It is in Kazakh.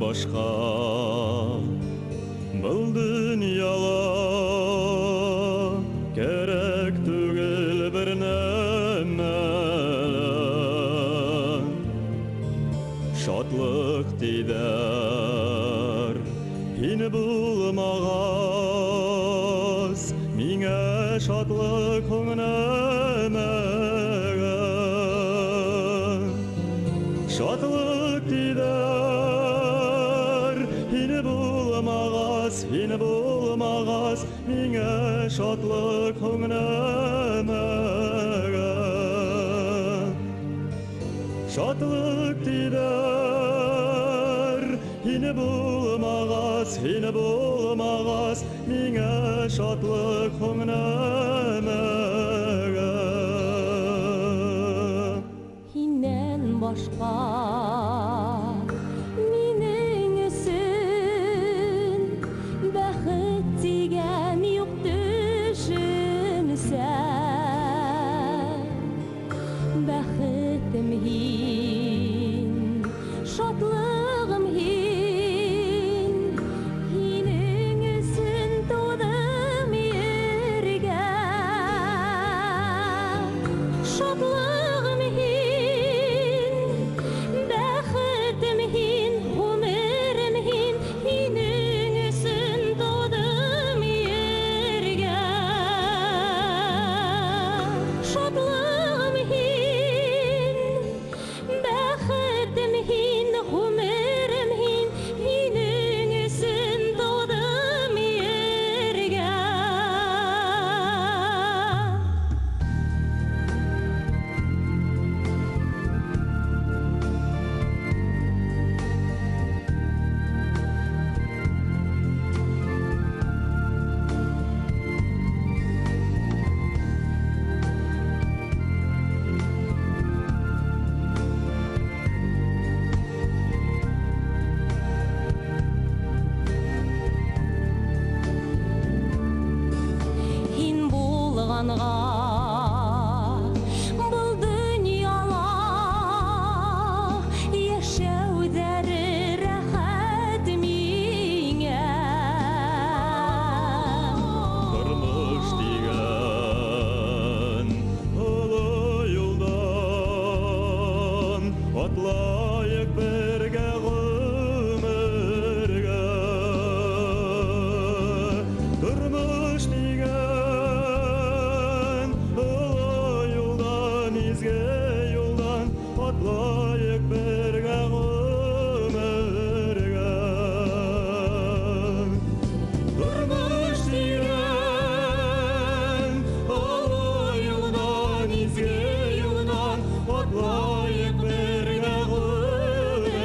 başqa бұл дүнияға керек түгел бір нәмә шатлық тидар һине булмагас миңа шатлық нәмәгә шатлық тидар һине булмагас миңа шатлық нәмәгә шатлық тидар һине булмагас миңа шатлық нәмәгә Һиннән башка минең өсөн бәхет тигән юк төшенсәм бәхетем һин шатлыгым һин һинең өсөн тудым ергә шатлыгым һин бәхетем һин гомерем һин һинең өсөн тудым ергә шатлыгым һин бәхетем һин гомерем һин һинең өсөн тудым ергә Һин булганга бұл дөньяла яшәүдәре рәхәт миңә Тормыш дигән олы юлдан атлаек бергә гомергә Тормыш дигән олы юлдан изге юлдан атлаек бергә гомергә Тормыш дигән олы юлдан изге юлдан атлаек бергә гомергә